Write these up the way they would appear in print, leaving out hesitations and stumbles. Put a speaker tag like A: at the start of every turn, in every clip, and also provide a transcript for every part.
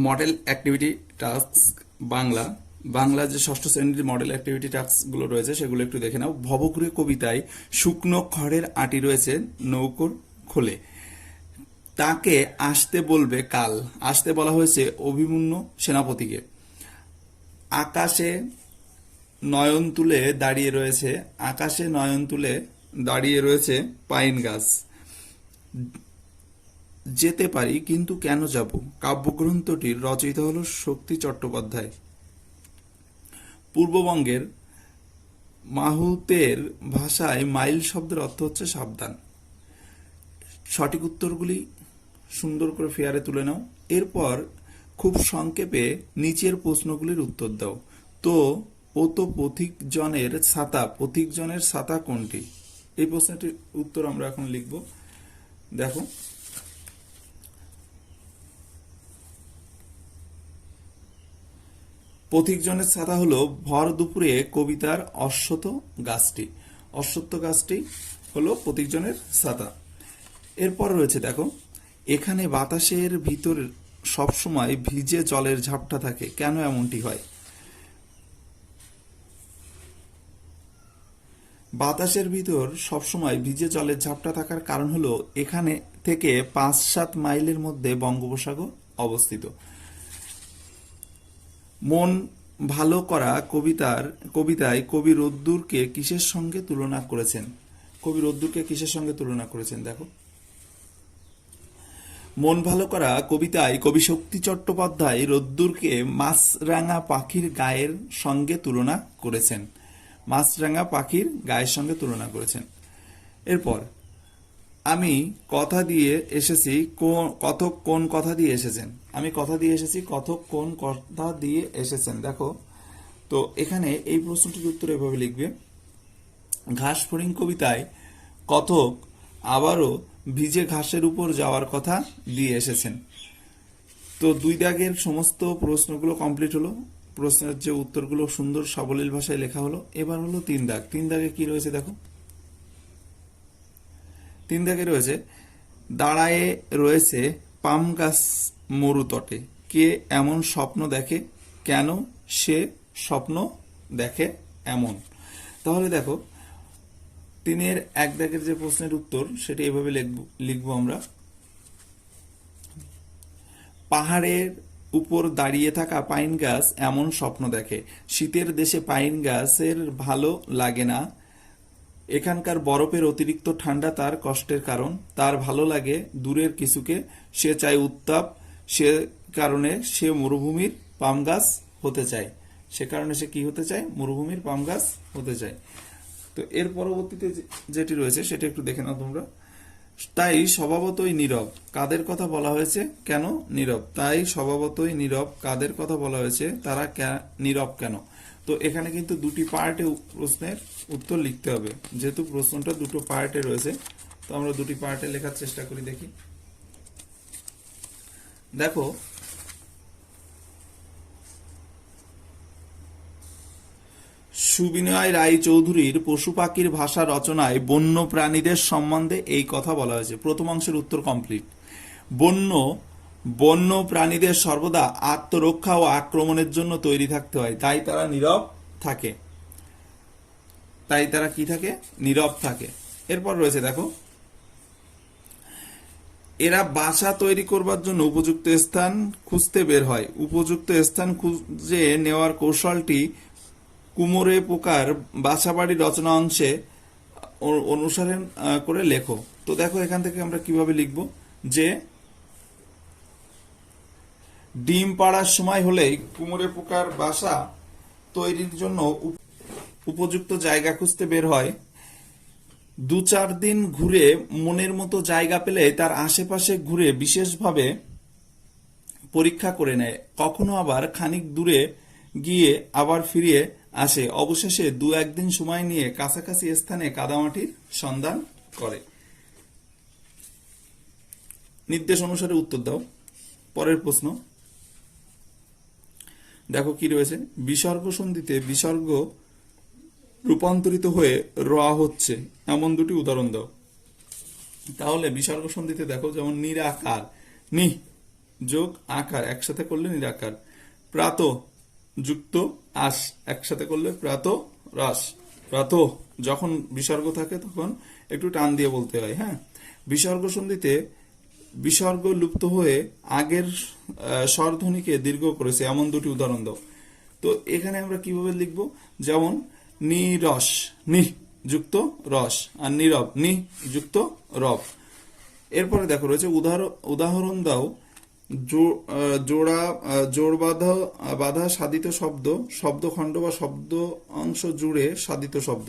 A: Model activity task Bangla Bangla যে ষষ্ঠ শ্রেণীর মডেল অ্যাক্টিভিটি টাস্কগুলো রয়েছে সেগুলো একটু দেখে নাও। ভবঘুরে কবিতায় শুকনো খড়ের আঁটি রয়েছে নৌকোর খোলে। তাকে আসতে বলবে কাল। আসতে বলা হয়েছে অভিমন্যু সেনাপতিকে। আকাশে নয়ন তুলে দাঁড়িয়ে রয়েছে আকাশে নয়ন তুলে দাঁড়িয়ে রয়েছে পাইন গাছ। যেতে পারি কিন্তু কেন যাব। কাব্যগ্রন্থটির রচয়িতা হল শক্তি চট্টোপাধ্যায়। পূর্ববঙ্গের মাহুতের ভাষায় মাইল শব্দের অর্থ হচ্ছে সাবধান। সঠিক উত্তরগুলি সুন্দর করে ফেয়ারে তুলে নাও। এরপর খুব সংক্ষেপে নিচের প্রশ্নগুলির উত্তর দাও। ও তো পথিকজনের ছাতা। পথিকজনের ছাতা কোনটি? এই প্রশ্নটির উত্তর আমরা এখন লিখব। দেখো, পথিকজনের ছাতা হলো ভর দুপুরে কবিতার অশ্বত্থ গাছটি। অশ্বত্থ গাছটি হলো পথিকজনের ছাতা। এরপর রয়েছে দেখো, এখানে বাতাসের ভিতর সবসময় ভিজে জলের ঝাপটা থাকে, কেন এমনটি হয়? বাতাসের ভিতর সবসময় ভিজে জলের ঝাপটা থাকার কারণ হলো এখানে থেকে 5-7 মাইলের মধ্যে বঙ্গোপসাগর অবস্থিত। মন ভালো করা কবিতায় কবি রোদ্দুরকে কিসের সঙ্গে তুলনা করেছেন? কবি রোদ্দুরকে কিসের সঙ্গে তুলনা করেছেন? দেখো, মন ভালো করা কবিতায় কবি শক্তি চট্টোপাধ্যায় রোদ্দুরকে মাছরাঙা পাখির গায়ের সঙ্গে তুলনা করেছেন। মাছরাঙা পাখির গায়ের সঙ্গে তুলনা করেছেন। এরপর, আমি কথা দিয়ে এসেছি কথক কোন কথা দিয়ে এসেছেন? আমি কথা দিয়ে এসেছি, কথক কোন কথা দিয়ে এসেছেন? দেখো, তো এখানে এই প্রশ্নটির উত্তর এভাবে লিখবে। ঘাস ফড়িং কবিতায় কথক আবারও ভিজে ঘাসের উপর যাওয়ার কথা দিয়ে এসেছেন। তো 2 দাগের সমস্ত প্রশ্নগুলো কমপ্লিট হলো। প্রশ্নের যে উত্তরগুলো সুন্দর সাবলীল ভাষায় লেখা হলো। এবার হলো 3 দাগ। 3 দাগে কি রয়েছে দেখো, 3 দাগে রয়েছে দাঁড়ায়ে রয়েছে পাম গাছ মরু তটে। কে এমন স্বপ্ন দেখে, কেন সে স্বপ্ন দেখে এমন? তাহলে দেখো, 3-এর 1 দাগের যে প্রশ্নের উত্তর সেটা এভাবে লিখবো আমরা। পাহাড়ের উপর দাঁড়িয়ে থাকা পাইন গাছ এমন স্বপ্ন দেখে। শীতের দেশে পাইন গাছের ভালো লাগে না। এখানকার বরফের অতিরিক্ত ঠান্ডা তার কষ্টের কারণ। তার ভালো লাগে দূরের কিছুকে। সে চায় উত্তাপ। সে কারণে সে মরুভূমির পাম গাছ হতে চায়। সে কারণে সে কি হতে চায়? মরুভূমির পাম গাছ হতে চায়। তো এর পরবর্তীতে যেটি রয়েছে সেটা একটু দেখে নাও তোমরা। তাই স্বভাবতই নীরব। কাদের কথা বলা হয়েছে? কেন নীরব? তাই স্বভাবতই নীরব। কাদের কথা বলা হয়েছে? তারা নীরব কেন? তো এখানে কিন্তু 2টি পার্টে প্রশ্নের উত্তর লিখতে হবে। যেহেতু প্রশ্নটা 2টো পার্টে রয়েছে, তো আমরা 2টি পার্টে লেখার চেষ্টা করি। দেখি, দেখো, সুবিনয় রায় চৌধুরীর পশু পাখির ভাষা রচনায় বন্য প্রাণীদের সম্বন্ধে এই কথা বলা হয়েছে। প্রথম অংশের উত্তর কমপ্লিট। বন্য প্রাণীদের সর্বদা আত্মরক্ষা ও আক্রমণের জন্য তৈরি থাকতে হয়, তাই তারা নীরব থাকে। তাই তারা কি থাকে? নীরব থাকে। এরপর রয়েছে দেখো, এরা বাসা তৈরি করবার জন্য উপযুক্ত স্থান খুঁজতে বের হয়। উপযুক্ত স্থান খুঁজে নেওয়ার কৌশলটি কুমোরে পোকার বাসাবাড়ি রচনা অংশে অনুসরণ করে লেখো। তো দেখো, এখান থেকে আমরা কিভাবে লিখব যে ডিম পাড়ার সময় হলেই কুমোরে পোকার বাসা তৈরির জন্য উপযুক্ত জায়গা খুঁজতে বের হয়। 2-4 দিন ঘুরে মনের মতো জায়গা পেলে তার আশেপাশে ঘুরে বিশেষভাবে পরীক্ষা করে নেয়। কখনো আবার খানিক দূরে গিয়ে আবার ফিরে আসে। অবশেষে 2-1 দিন সময় নিয়ে কাছাকাছি স্থানে কাদামাটির সন্ধান করে। নির্দেশ অনুসারে উত্তর দাও। পরের প্রশ্ন দেখো কি রয়েছে। বিসর্গ সন্ধিতে বিসর্গ রূপান্তরিত হয়ে র হচ্ছে এমন 2টি উদাহরণ দাও। তাহলে বিসর্গ সন্ধিতে দেখো, যেমন নিরাকার, নি যোগ আকার একসাথে করলে নিরাকার, প্রাত যুক্ত আস একসাথে করলে প্রাত রাস, প্রাত যখন বিসর্গ থাকে তখন একটু টান দিয়ে বলতে হয়। হ্যাঁ, বিসর্গ সন্ধিতে বিসর্গ লুপ্ত হয়ে আগের স্বরধ্বনিকে দীর্ঘ করেছে এমন দুটি উদাহরণ দাও। তো এখানে আমরা কিভাবে লিখব, যেমন নিরস নি যুক্ত রস, আর নীরব নি যুক্ত রব। এরপরে দেখো রয়েছে উদাহরণ দাও, জোড়া জোড় বাঁধা বাঁধা সাধিত শব্দ, শব্দখণ্ড বা শব্দ অংশ জুড়ে সাধিত শব্দ।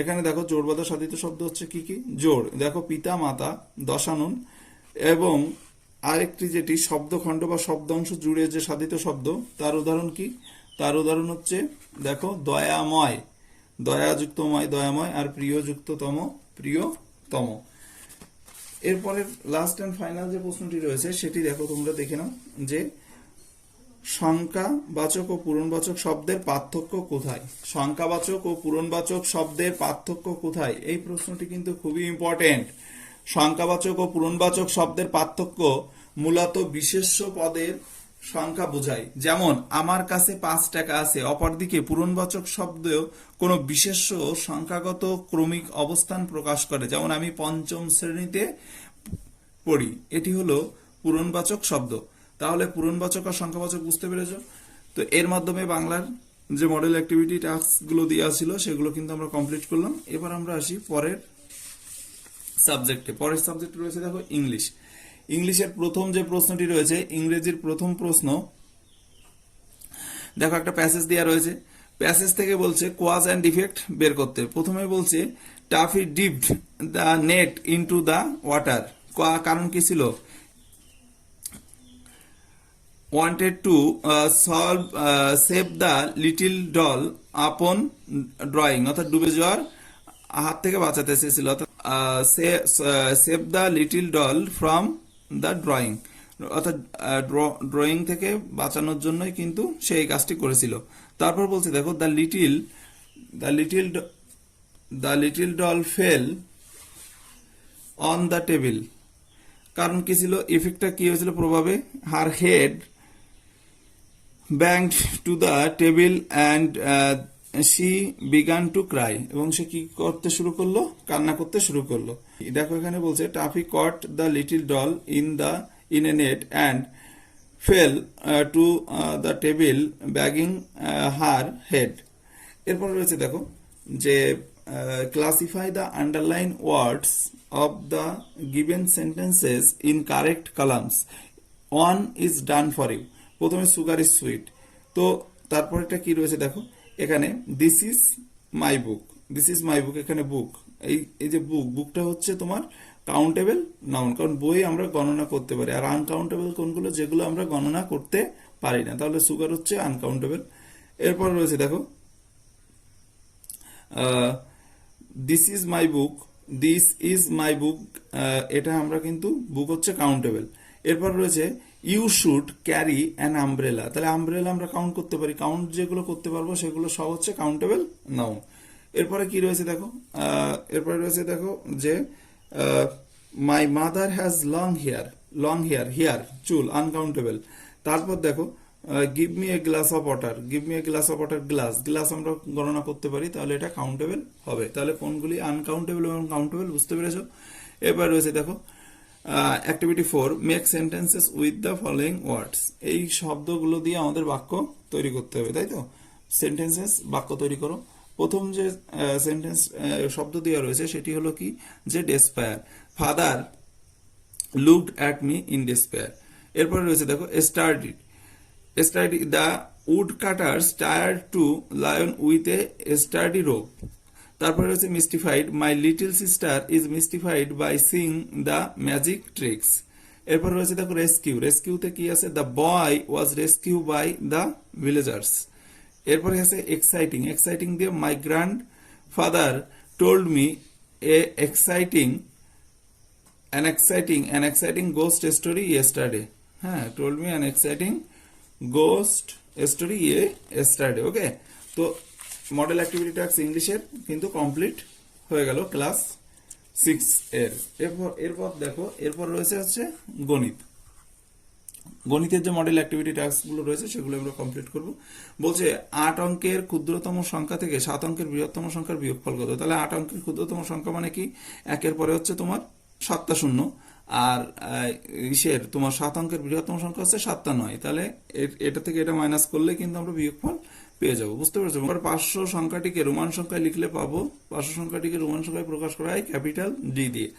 A: এখানে দেখো জোড় বাঁধা সাধিত শব্দ হচ্ছে কি কি, জোড় দেখো পিতা মাতা দশানন, এবং আরেকটি যেটি শব্দখণ্ড বা শব্দ অংশ জুড়ে যে সাধিত শব্দ, তার উদাহরণ কি, তার উদাহরণ হচ্ছে দেখো দয়াময়, দয়াযুক্ত ময় দয়াময়, আর প্রিয়যুক্ত তম প্রিয়তম। এরপরে লাস্ট এন্ড ফাইনাল যে প্রশ্নটি রয়েছে সেটি দেখো তোমরা দেখে নাও, যে সংখ্যাবাচক ও পূরণবাচক শব্দের পার্থক্য কোথায়, সংখ্যাবাচক ও পূরণবাচক শব্দের পার্থক্য কোথায়, এই প্রশ্নটি কিন্তু খুবই ইম্পর্টেন্ট। সংখ্যাবাচক ও পূরণবাচক শব্দের পার্থক্য মূলত বিশেষ্য পদের সংখ্যা বোঝায়, যেমন আমার কাছে 5 টাকা আছে। অপরদিকে পূরণবাচক শব্দ কোনো বিশেষ্য সংখ্যাগত ক্রমিক অবস্থান প্রকাশ করে, যেমন আমি 5ম শ্রেণীতে পড়ি, এটি হলো পূরণবাচক শব্দ। তাহলে পূরণবাচক আর সংখ্যাবাচক বুঝতে পেরেছো। তো এর মাধ্যমে বাংলার যে মডেল অ্যাক্টিভিটি টাস্কগুলো দেওয়া ছিল সেগুলো কিন্তু আমরা কমপ্লিট করলাম। এবার আমরা আসি পরের সাবজেক্টে। পরের সাবজেক্ট রয়েছে দেখো ইংলিশ। ইংলিশের প্রথম যে প্রশ্নটি রয়েছে, ইংরেজির প্রথম প্রশ্ন, দেখো একটা প্যাসেজ দেওয়া রয়েছে, প্যাসেজ থেকে বলছে কজ অ্যান্ড ডিফেক্ট বের করতে। প্রথমে বলছে toffee dipped the net into the water, কারণ কি ছিল, wanted to save the little doll upon drawing, অর্থাৎ ডুবে যাওয়ার হাত থেকে বাঁচাতে চেয়েছিল, অর্থাৎ save the little doll from the drawing, অর্থাৎ ড্রয়িং থেকে বাঁচানোর জন্যই কিন্তু সে এই কাজটি করেছিল। তারপর বলছে দেখো the little doll fell on the table, কারণ কি ছিল, ইফেক্টটা কি হয়েছিল, প্রভাবে her head banged to the table and she began to cry, এবং সে কি করতে শুরু করলো, কান্না করতে শুরু করলো। দেখো এখানে বলছে Taffy caught the little doll in a net and fell to the table ব্যাগিং হার হেড। এরপর রয়েছে দেখো যে classify the underline words of the given sentences in correct columns, one is done for you. প্রথমে sugar is sweet, তো তারপরটা কি রয়েছে দেখো এখানে this is my book, this is my book, এখানে বুক, এই যে বুকটা হচ্ছে তোমার কাউন্টেবল নাউন, কারণ বই আমরা গণনা করতে পারি, আর আনকাউন্টেবল কোনগুলো, যেগুলো আমরা গণনা করতে পারি না, তাহলে সুগার হচ্ছে আনকাউন্টেবল। এরপর রয়েছে দেখো this is my book, this is my book, এটা আমরা কিন্তু বুক হচ্ছে কাউন্টেবল। এরপর রয়েছে you should carry an umbrella, তাহলে আমব্রেলা আমরা কাউন্ট করতে পারি, কাউন্ট যেগুলো করতে পারবো সেগুলো সব হচ্ছে কাউন্টেবল নাউন। এরপরে কি রয়েছে দেখো, এরপরে রয়েছে দেখো যে my mother has long hair, hair চুল, আনকাউন্টেবল। তারপর দেখো give me a glass of water, give me a glass of water, glass আমরা গণনা করতে পারি, তাহলে এটা কাউন্টেবল হবে। তাহলে কোনগুলি আনকাউন্টেবল এবং কাউন্টেবল বুঝতে পেরেছো। এবার রয়েছে দেখো activity 4, make sentences with the following ওয়ার্ডস, এই শব্দগুলো দিয়ে আমাদের বাক্য তৈরি করতে হবে, তাই তো। সেন্টেন্সেস বাক্য তৈরি করো। প্রথম যে সেন্টেন্স শব্দ দেওয়া রয়েছে সেটি হলো কি, যে despair, father looked at me in despair. এরপরে রয়েছে দেখো sturdy the woodcutters tied the lion with a sturdy rope. তারপরে রয়েছে mystified, my little sister is mystified by seeing the magic tricks. এরপর রয়েছে দেখো রেস্কিউতে কি আছে, the boy was rescue by the villagers. এরপরে আছে এক্সাইটিং দিয়ে my grandfather told me an exciting ghost story yesterday. হ্যাঁ, told me an exciting ghost story yesterday. ওকে, তো মডেল অ্যাক্টিভিটি টাস্ক ইংলিশের কিন্তু কমপ্লিট হয়ে গেল ক্লাস 6 এর। এরপর দেখো এরপর রয়েছে হচ্ছে গণিত। গণিতের যে মডেল অ্যাক্টিভিটি টাস্কগুলো রয়েছে সেগুলো আমরা কমপ্লিট করব। বলছে 8 অঙ্কের ক্ষুদ্রতম সংখ্যা থেকে 7 অঙ্কের বৃহত্তম সংখ্যার বিয়োগফল কত। তাহলে 8 অঙ্কের ক্ষুদ্রতম সংখ্যা মানে কি, একের পরে হচ্ছে তোমার 7টা শূন্য, আর তোমার 7 অঙ্কের বৃহত্তম সংখ্যা হচ্ছে 7টা 9। তাহলে এটা থেকে এটা মাইনাস করলে কিন্তু আমরা বিয়োগফল পেয়ে যাবো, বুঝতে পারছো। এবার 500 সংখ্যাটিকে রোমান সংখ্যায় লিখলে পাবো, 500 সংখ্যাটিকে রোমান সংখ্যায় প্রকাশ করা হয় ক্যাপিটাল ডি দিয়ে।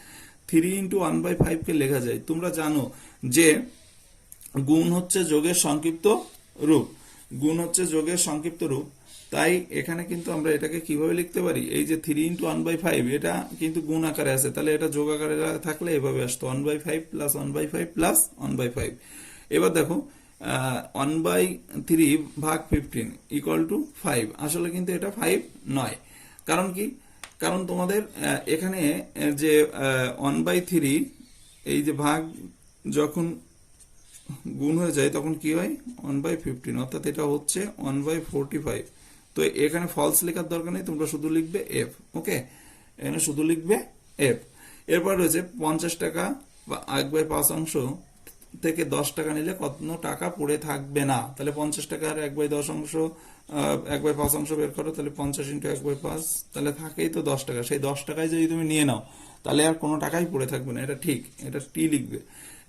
A: 3 × 1/5 কে লেখা যায়। তোমরা জানো যে গুণ হচ্ছে যোগের সংক্ষিপ্ত রূপ, গুণ হচ্ছে যোগের সংক্ষিপ্ত রূপ। তাই এখানে কিন্তু আমরা এটাকে কিভাবে লিখতে পারি, এই যে 3 × 1/5 এটা কিন্তু গুণ আকারে আছে, তাহলে এটা যোগ আকারে থাকলে এভাবে আসতো 1/5 + 1/5 + 1/5। এবার দেখো 1/3 ভাগ 15 = 5। আসলে কিন্তু এটা 5 নয়। কারণ কি, কারণ তোমাদের এখানে যে 1/3 এই যে ভাগ যখন গুণ হয়ে যায় তখন কি হয় 1/15, অর্থাৎ এটা হচ্ছে 1/45। তো এখানে ফলস লেখার দরকার নেই, তোমরা শুধু লিখবে এফ। ওকে, এখানে শুধু লিখবে এফ। এরপর রয়েছে 50 টাকা বা 1/5 থেকে 10 টাকা নিলে কত টাকা পড়ে থাকবে না। তাহলে 50 টাকার 1/10 1/5 বের করো, তাহলে 50 × 1/5, তাহলে থাকেই তো 10 টাকা। সেই 10 টাকায় যদি তুমি নিয়ে নাও তাহলে আর কোনো টাকাই পড়ে থাকবে না, এটা ঠিক, এটা টি লিখবে।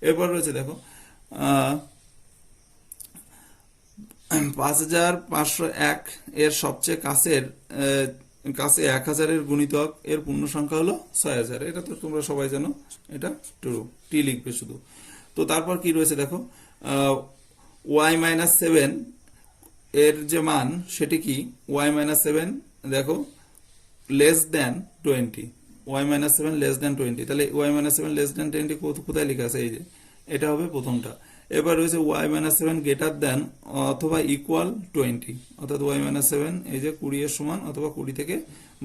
A: এরপর রয়েছে দেখো 5501 এর সবচেয়ে কাছে 1000 এর গুণিতক এর পূর্ণ সংখ্যা হলো 6000। এটা তো তোমরা সবাই জানো, এটা ট্রু, টি লিখবে শুধু। তো তারপর কি রয়েছে দেখো y-7 এর যে মান সেটি কি, y-7 দেখো <20, y-7 <20। তাহলে y-7 <20 কোথায় লেখা আছে, এই যে এটা হবে প্রথমটা। এবার রয়েছে y-7 অথবা = 20, অর্থাৎ y-7 এই যে 20 এর সমান অথবা 20 থেকে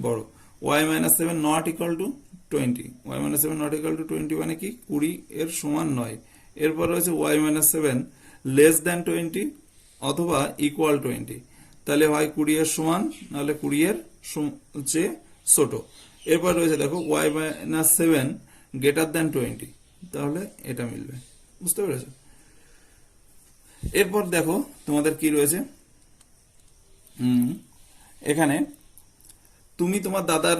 A: বড়। y-7 not equal to 20, y-7 not equal to 20 মানে কি 20 এর সমান নয়। এরপর রয়েছে y-7 <20 অথবা = 20, তাহলে হয় 20 এর সমান নাহলে 20 এর চেয়ে ছোট। এরপর রয়েছে দেখো y-7 <20, তাহলে এটা মিলবে, বুঝতে পেরেছো। এরপর দেখো তোমাদের কি রয়েছে, এখানে তুমি তোমার দাদার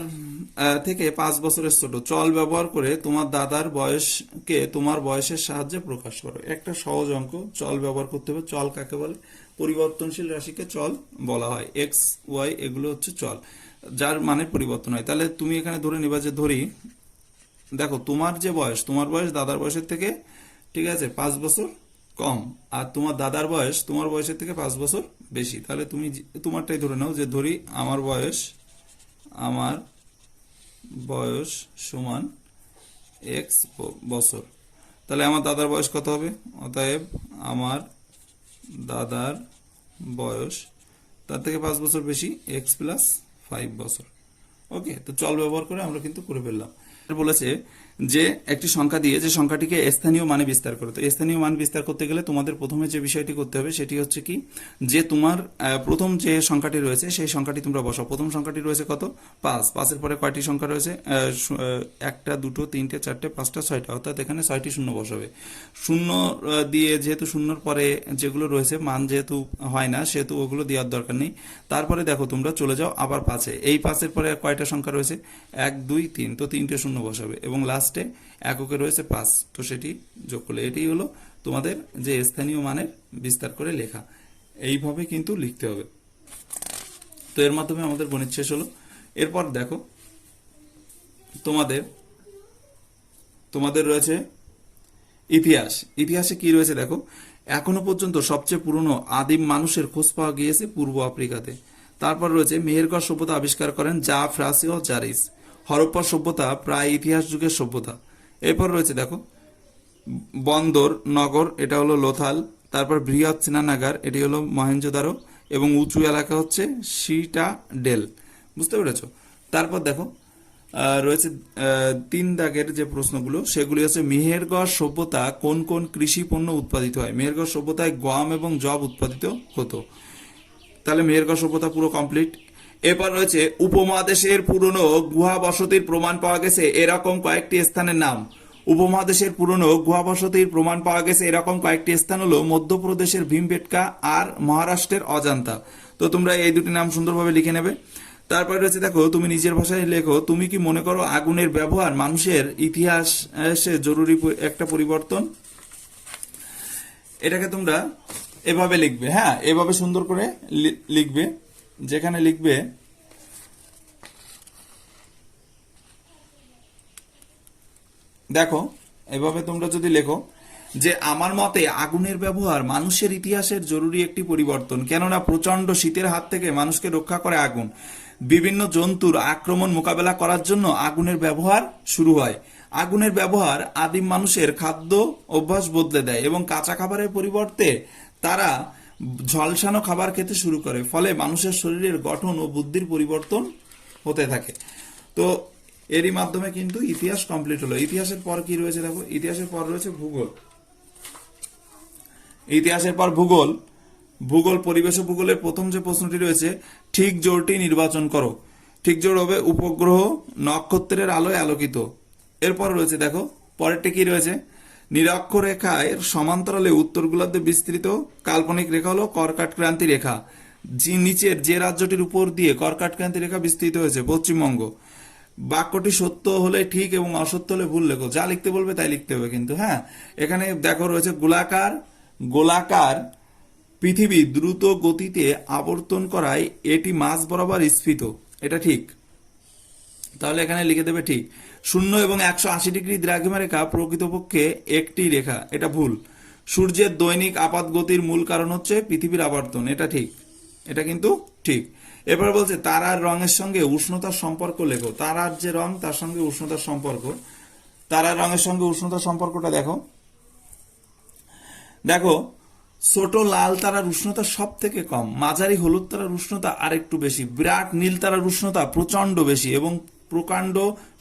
A: থেকে 5 বছরের ছোট, চল ব্যবহার করে তোমার দাদার বয়সকে তোমার বয়সের সাহায্যে প্রকাশ করো। একটা সহজ অঙ্ক, চল ব্যবহার করতে হবে। চল কাকে বলে, পরিবর্তনশীল রাশিকে চল বলা হয়। এক্স ওয়াই এগুলো হচ্ছে চল, যার মানে পরিবর্তন হয়। তাহলে তুমি এখানে ধরে নিবা যে ধরি দেখো তোমার যে বয়স, তোমার বয়স দাদার বয়সের থেকে ঠিক আছে 5 বছর কম, আর তোমার দাদার বয়স তোমার বয়সের থেকে 5 বছর বেশি। তাহলে তুমি তোমারটাই ধরে নাও, যে ধরি আমার বয়স সমান x বছর। তাহলে আমার দাদার বয়স কত হবে, অতএব আমার দাদার বয়স তার থেকে 5 বছর বেশি, x + 5 বছর। ওকে, তো চল ব্যবহার করে আমরা কিন্তু করে ফেললাম। বলেছে যে একটি সংখ্যা দিয়ে যে সংখ্যাটিকে স্থানীয় মানে বিস্তার করো। তো স্থানীয় মান বিস্তার করতে গেলে তোমাদের প্রথমে যে বিষয়টি করতে হবে সেটি হচ্ছে কি, যে তোমার প্রথম যে সংখ্যাটি রয়েছে সেই সংখ্যাটি তোমরা বসাও। প্রথম সংখ্যাটি রয়েছে কত, 5। 5-এর পরে কয়টি সংখ্যা রয়েছে, 1টা 2টো 3টে 4টে 5টা 6টা, অর্থাৎ এখানে 6টি শূন্য বসাবে। শূন্য দিয়ে যেহেতু শূন্যর পরে যেগুলো রয়েছে মান যেহেতু হয় না, সেহেতু ওগুলো দেওয়ার দরকার নেই। তারপরে দেখো তোমরা চলে যাও আবার 5-এ। এই 5-এর পরে কয়টা সংখ্যা রয়েছে, 1 2 3, তো 3টে শূন্য বসাবে এবং লাস্টে এককে রয়েছে 5, তো সেটি যোগ করলে এটি হলো তোমাদের যে স্থানীয় মানের বিস্তার করে লেখা। এইভাবে কিন্তু লিখতে হবে। তো এর মাধ্যমে আমাদের গণিত শেষ হলো। এরপর দেখো তোমাদের রয়েছে ইতিহাস। ইতিহাসে কি রয়েছে দেখো, এখনো পর্যন্ত সবচেয়ে পুরনো আদিম মানুষের খোঁজ পাওয়া গিয়েছে পূর্ব আফ্রিকাতে। তারপর রয়েছে মেহেরগড় সভ্যতা আবিষ্কার করেন ফ্রাসিও জারিস। হরপ্পা সভ্যতা প্রায় ইতিহাস যুগের সভ্যতা। এরপর রয়েছে দেখো বন্দর নগর, এটা হলো লোথাল। তারপর বৃহৎ স্নানাগার, এটি হলো মহেঞ্জোদারো, এবং উঁচু এলাকা হচ্ছে সিটাডেল, বুঝতে পেরেছো। তারপর দেখো রয়েছে 3 দাগের যে প্রশ্নগুলো, সেগুলি হচ্ছে মেহেরগড় সভ্যতা কোন কোন কৃষি পণ্য উৎপাদিত হয়। মেহেরগড় সভ্যতায় গম এবং যব উৎপাদিত হতো। তাহলে মেহেরগড় সভ্যতা পুরো কমপ্লিট। এরপর রয়েছে উপমহাদেশের পুরনো গুহা বসতির প্রমাণ পাওয়া গেছে এরকম কয়েকটি স্থানের নাম। উপমহাদেশের পুরনো গুহা বসতির প্রমাণ পাওয়া গেছে এরকম কয়েকটি স্থান হলো মধ্যপ্রদেশের ভীমবেটকা আর মহারাষ্ট্রের অজান্তা। তো তোমরা এই দুটি নাম সুন্দরভাবে লিখে নেবে। তারপরে রয়েছে দেখো, তুমি নিজের ভাষায় লেখো, তুমি কি মনে করো আগুনের ব্যবহার মানুষের ইতিহাসে জরুরি একটা পরিবর্তন? এটাকে তোমরা এভাবে লিখবে, হ্যাঁ, এভাবে সুন্দর করে লিখবে। যেখানে লিখবে দেখো, এভাবে তোমরা যদি লেখো যে আমার মতে আগুনের ব্যবহার মানুষের ইতিহাসের জরুরি একটি পরিবর্তন, কেননা প্রচন্ড শীতের হাত থেকে মানুষকে রক্ষা করে আগুন। বিভিন্ন জন্তুর আক্রমণ মোকাবেলা করার জন্য আগুনের ব্যবহার শুরু হয়। আগুনের ব্যবহার আদিম মানুষের খাদ্য অভ্যাস বদলে দেয় এবং কাঁচা খাবারের পরিবর্তে তারা ঝলসানো খাবার খেতে শুরু করে, ফলে মানুষের শরীরের গঠন ও বুদ্ধির পরিবর্তন হতে থাকে। তো এরই মাধ্যমে কিন্তু ইতিহাস কমপ্লিট হলো। ইতিহাসের পর কি রয়েছে দেখো, ইতিহাসের পর রয়েছে ভূগোল। ইতিহাসের পর ভূগোল। ভূগোল, পরিবেশ ও ভূগোলের প্রথম যে প্রশ্নটি রয়েছে, ঠিক জোড়টি নির্বাচন করো। ঠিক জোড় হবে উপগ্রহ নক্ষত্রের আলোয় আলোকিত। এরপর রয়েছে দেখো, পরেরটি কি রয়েছে, নিরক্ষরেখায় সমান্তরালে উত্তর গোলার্ধে বিস্তৃত কাল্পনিক রেখা হলো কর্কট ক্রান্তি রেখা। নিচের যে রাজ্যটির উপর দিয়ে কর্কট ক্রান্তি রেখা বিস্তৃত হয়েছে, পশ্চিমবঙ্গ। বাক্যটি সত্য হলে ঠিক এবং অসত্য হলে ভুল লেখো। যা লিখতে বলবে তাই লিখতে হবে কিন্তু, হ্যাঁ। এখানে দেখো রয়েছে গোলাকার গোলাকার পৃথিবী দ্রুত গতিতে আবর্তন করায় এটি মাঝ বরাবর স্ফীত, এটা ঠিক। তাহলে এখানে লিখে দেবে ঠিক। 0 এবং 180 ডিগ্রি দ্রাঘিমা রেখা প্রকৃতপক্ষে একটি রেখা, এটা ভুল। সূর্যের দৈনিক আপাত গতির মূল কারণ হচ্ছে পৃথিবীর আবর্তন, এটা ঠিক, এটা কিন্তু ঠিক। এবার বলছে তারার রঙের সঙ্গে উষ্ণতার সম্পর্ক লেখো। তারার যে রং তার সঙ্গে উষ্ণতার সম্পর্ক, তারার রঙের সঙ্গে উষ্ণতার সম্পর্কটা দেখো। দেখো, ছোট লাল তারার উষ্ণতা সব থেকে কম, মাঝারি হলুদ তারার উষ্ণতা আরেকটু বেশি, বিরাট নীল তারার উষ্ণতা প্রচন্ড বেশি এবং প্রকাণ্ড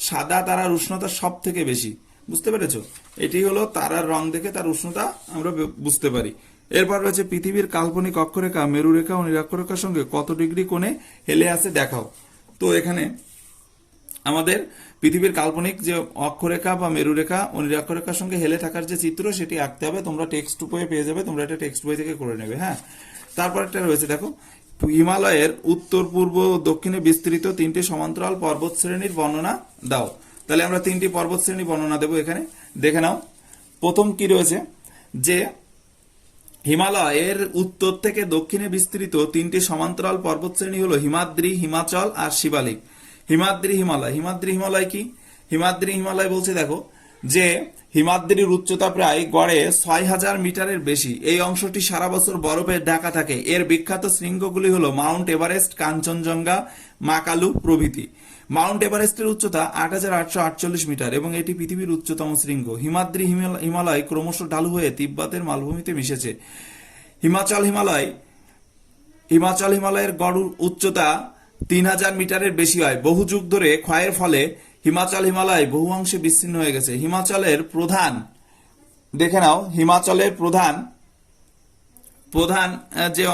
A: সাদা তারার উষ্ণতা সব থেকে বেশি। বুঝতে পেরেছো? এটি হলো তারার রং দেখে তার উষ্ণতা আমরা বুঝতে পারি। এরপর রয়েছে পৃথিবীর কাল্পনিক অক্ষরেখা মেরুরেখা ও নিরক্ষরেখার সঙ্গে কত ডিগ্রি কোণে হেলে আছে দেখাও। তো এখানে আমাদের পৃথিবীর কাল্পনিক যে অক্ষরেখা বা মেরুরেখা ও নিরক্ষরেখার সঙ্গে হেলে থাকার যে চিত্র সেটি আঁকতে হবে। তোমরা টেক্সট বইয়ে পেয়ে যাবে, তোমরা এটা টেক্সট বই থেকে করে নেবে, হ্যাঁ। তারপর একটা রয়েছে দেখো, হিমালয়ের উত্তর পূর্ব ও দক্ষিণে বিস্তৃত 3টি সমান্তরাল পর্বত শ্রেণীর বর্ণনা দাও। তাহলে আমরা 3টি পর্বত শ্রেণী বর্ণনা দেবো এখানে, দেখে নাও। প্রথম কি রয়েছে, যে হিমালয়ের উত্তর থেকে দক্ষিণে বিস্তৃত 3টি সমান্তরাল পর্বত শ্রেণী হলো হিমাদ্রি, হিমাচল আর শিবালিক। হিমাদ্রি হিমালয়, হিমাদ্রি হিমালয় কি? হিমাদ্রি হিমালয় বলছে দেখো যে হিমাদ্রির উচ্চতা প্রায় গড়ে 6000 মিটারের বেশি। এই অংশটি সারা বছর বরফে ঢাকা থাকে। এর বিখ্যাত শৃঙ্গগুলি হলো মাউন্ট এভারেস্ট, কাঞ্চনজঙ্ঘা, মাকালু প্রভৃতি। মাউন্ট এভারেস্টের উচ্চতা 8848 মিটার এবং এটি পৃথিবীর উচ্চতম শৃঙ্গ। হিমাদ্রি হিমালয় ক্রমশ ঢালু হয়ে তিব্বতের মালভূমিতে মিশেছে। হিমাচল হিমালয়ের গড় উচ্চতা 3000 মিটারের বেশি হয়। বহু যুগ ধরে ক্ষয়ের ফলে হিমালয় বহু অংশে বিচ্ছিন্ন হয়ে গেছে। হিমাচলের প্রধান, দেখে নাও, হিমাচলের প্রধান যে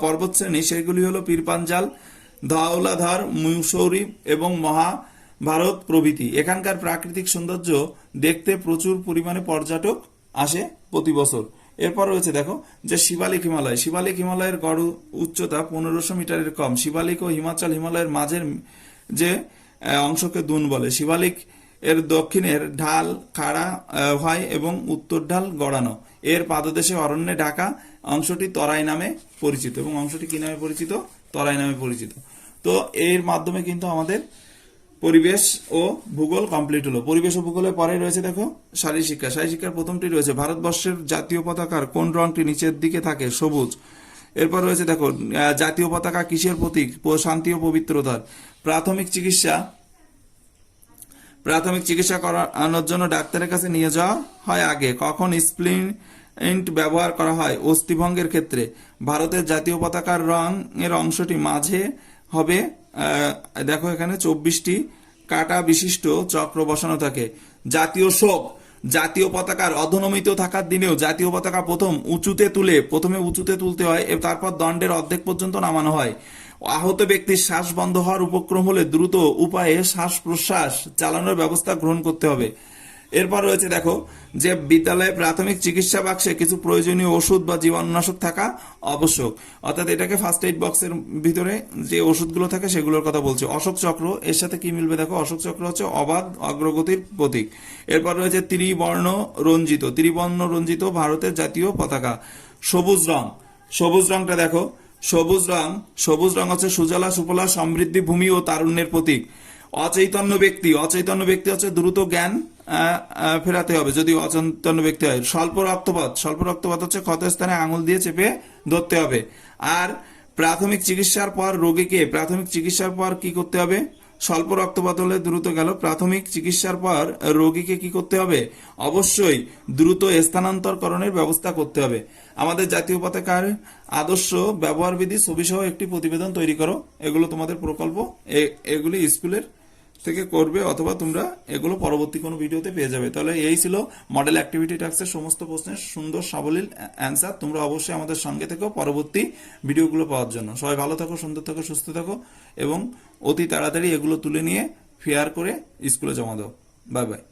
A: পর্বতশ্রেণী সেগুলি হলো পীরপাঞ্জাল, ধওলাধর, মুসৌরি এবং মহাভারত প্রভৃতি। এখানকার প্রাকৃতিক সৌন্দর্য দেখতে প্রচুর পরিমাণে পর্যটক আসে প্রতি বছর। এরপর রয়েছে দেখো যে শিবালিক হিমালয়। শিবালিক হিমালয়ের গড় উচ্চতা 1500 মিটারের কম। শিবালিক ও হিমাচল হিমালয়ের মাঝের যে অংশকে দুন বলে। শিবালিক এর দক্ষিণের ঢাল খাড়া হয় এবং উত্তর ঢাল গড়ানো। এর পাদদেশে অরণ্যে ঢাকা অংশটি তরাই নামে পরিচিত এবং অংশটি কি নামে পরিচিত? তরাই নামে পরিচিত। তো এর মাধ্যমে কিন্তু আমাদের পরিবেশ ও ভূগোল কমপ্লিট হলো। পরিবেশ ও ভূগোলের পরে রয়েছে দেখো শারীরশিক্ষা। শারীরশিক্ষার প্রথমটি রয়েছে ভারতবর্ষের জাতীয় পতাকার কোন রংটি নিচের দিকে থাকে? সবুজ। এরপর রয়েছে দেখো জাতীয় পতাকা কিসের প্রতীক? শান্তি ও পবিত্রতার। প্রাথমিক চিকিৎসা করানোর জন্য ডাক্তারের কাছে নিয়ে যাওয়া হয় আগে। কখন স্প্লিন্ট ব্যবহার করা হয়? অস্থিভঙ্গের ক্ষেত্রে। ভারতের জাতীয় পতাকার রং এর অংশটি মাঝে হবে, দেখো এখানে 24টি কাটা বিশিষ্ট চক্র বসানো থাকে। জাতীয় শোক। জাতীয় পতাকার অধনমিত থাকার দিনেও জাতীয় পতাকা প্রথমে উঁচুতে তুলতে হয়, তারপর দণ্ডের অর্ধেক পর্যন্ত নামানো হয়। আহত ব্যক্তির শ্বাস বন্ধ হওয়ার উপক্রম হলে দ্রুত উপায়ে শ্বাস প্রশ্বাস চালানোর ব্যবস্থা গ্রহণ করতে হবে। এরপর রয়েছে দেখো যে বিদ্যালয়ে প্রাথমিক চিকিৎসা বাক্সে কিছু প্রয়োজনীয় ওষুধ বা জীবাণুনাশক থাকা আবশ্যক। অর্থাৎ এটাকে ফার্স্ট এইড বক্সের ভিতরে যে ওষুধগুলো থাকে সেগুলোর কথা বলছে। অশোক চক্র, এর সাথে কি মিলবে দেখো, অশোক চক্র হচ্ছে অবাধ অগ্রগতির প্রতীক। এরপর রয়েছে ত্রিবর্ণ রঞ্জিত ভারতের জাতীয় পতাকা। সবুজ রং, সবুজ রংটা দেখো, সবুজ রং হচ্ছে সুজলা সুফলা সমৃদ্ধি ভূমি ও তারুণ্যের প্রতীক। অচৈতন্য ব্যক্তি হচ্ছে দ্রুত জ্ঞান ফেরাতে হবে যদি অচৈতন্য ব্যক্তি হয়। স্বল্প রক্তপাত হচ্ছে ক্ষতস্থানে আঙুল দিয়ে চেপে ধরতে হবে। আর প্রাথমিক চিকিৎসার পর কি করতে হবে? স্বল্প রক্তপাত হলে দ্রুত গেল, প্রাথমিক চিকিৎসার পর রোগীকে কি করতে হবে? অবশ্যই দ্রুত স্থানান্তরকরণের ব্যবস্থা করতে হবে। আমাদের জাতীয় পতাকার আদর্শ ব্যবহার বিধি ছবি সহ একটি প্রতিবেদন তৈরি করো। এগুলো তোমাদের প্রকল্প, এগুলি স্কুলের থেকে করবে অথবা তোমরা এগুলো পরবর্তী কোনো ভিডিওতে পেয়ে যাবে। তাহলে এই ছিল মডেল অ্যাক্টিভিটি টাস্কের সমস্ত প্রশ্নের সুন্দর সাবলীল অ্যান্সার। তোমরা অবশ্যই আমাদের সঙ্গে থেকো পরবর্তী ভিডিওগুলো পাওয়ার জন্য। সবাই ভালো থাকো, সুন্দর থাকো, সুস্থ থাকো এবং অতি তাড়াতাড়ি এগুলো তুলে নিয়ে ফেয়ার করে স্কুলে জমা দাও। Bye bye.